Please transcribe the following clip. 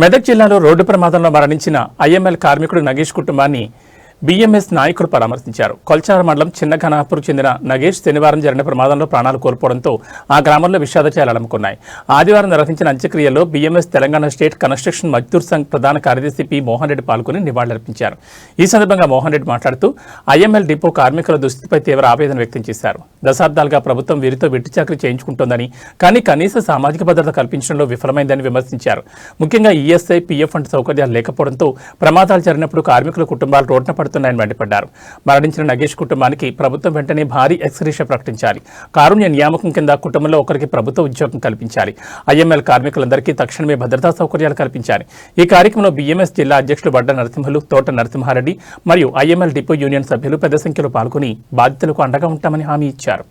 మెదక్ జిల్లాలో రోడ్డు ప్రమాదంలో మరణించిన ఐఎంఎల్ కార్మికుడు నగేష్ కుటుంబాన్ని బీఎంఎస్ నాయకులు పరామర్శించారు. కొల్చార మండలం చిన్నఘనాపూర్కు చెందిన నగేష్ శనివారం జరిగిన ప్రమాదంలో ప్రాణాలు కోల్పోవడంతో ఆ గ్రామంలో విషాదచారాలు అలముకున్నాయి. ఆదివారం నిర్వహించిన అంత్యక్రియలో BMS Telangana state construction Mazdoor Sangh ప్రధాన కార్యదర్శి పి మోహన్ రెడ్డి పాల్గొని నివాళులర్పించారు. ఈ సందర్భంగా మోహన్ రెడ్డి మాట్లాడుతూ ఐఎంఎల్ డిపో కార్మికుల దుస్థితిపై తీవ్ర ఆవేదన వ్యక్తం చేశారు. దశాబ్దాలుగా ప్రభుత్వం వీరితో వెట్టి చాకరీ చేయించుకుంటోందని, కానీ కనీస సామాజిక భద్రత కల్పించడంలో విఫలమైందని విమర్శించారు. ముఖ్యంగా ఈఎస్ఐ, పీఎఫ్ వంటి సౌకర్యాలు లేకపోవడంతో ప్రమాదాలు జరిగినప్పుడు కార్మికుల కుటుంబాలు రోడ్డున పడుతున్నాయని మండిపడ్డారు. మరణించిన నగేష్ కుటుంబానికి ప్రభుత్వం వెంటనే భారీ ఎక్స్గ్రేషియా ప్రకటించాలి. కారుణ్య నియామకం కింద కుటుంబంలో ఒకరికి ప్రభుత్వ ఉద్యోగం కల్పించాలి. ఐఎంఎల్ కార్మికులందరికీ తక్షణమే భద్రతా సౌకర్యాలు కల్పించాలి. ఈ కార్యక్రమంలో బీఎంఎస్ జిల్లా అధ్యక్షులు బడ్డ నరసింహులు, తోట నరసింహారెడ్డి మరియు ఐఎంఎల్ డిపో యూనియన్ సభ్యులు పెద్ద సంఖ్యలో పాల్గొని బాధితులకు అండగా ఉంటామని హామీ ఇచ్చారు.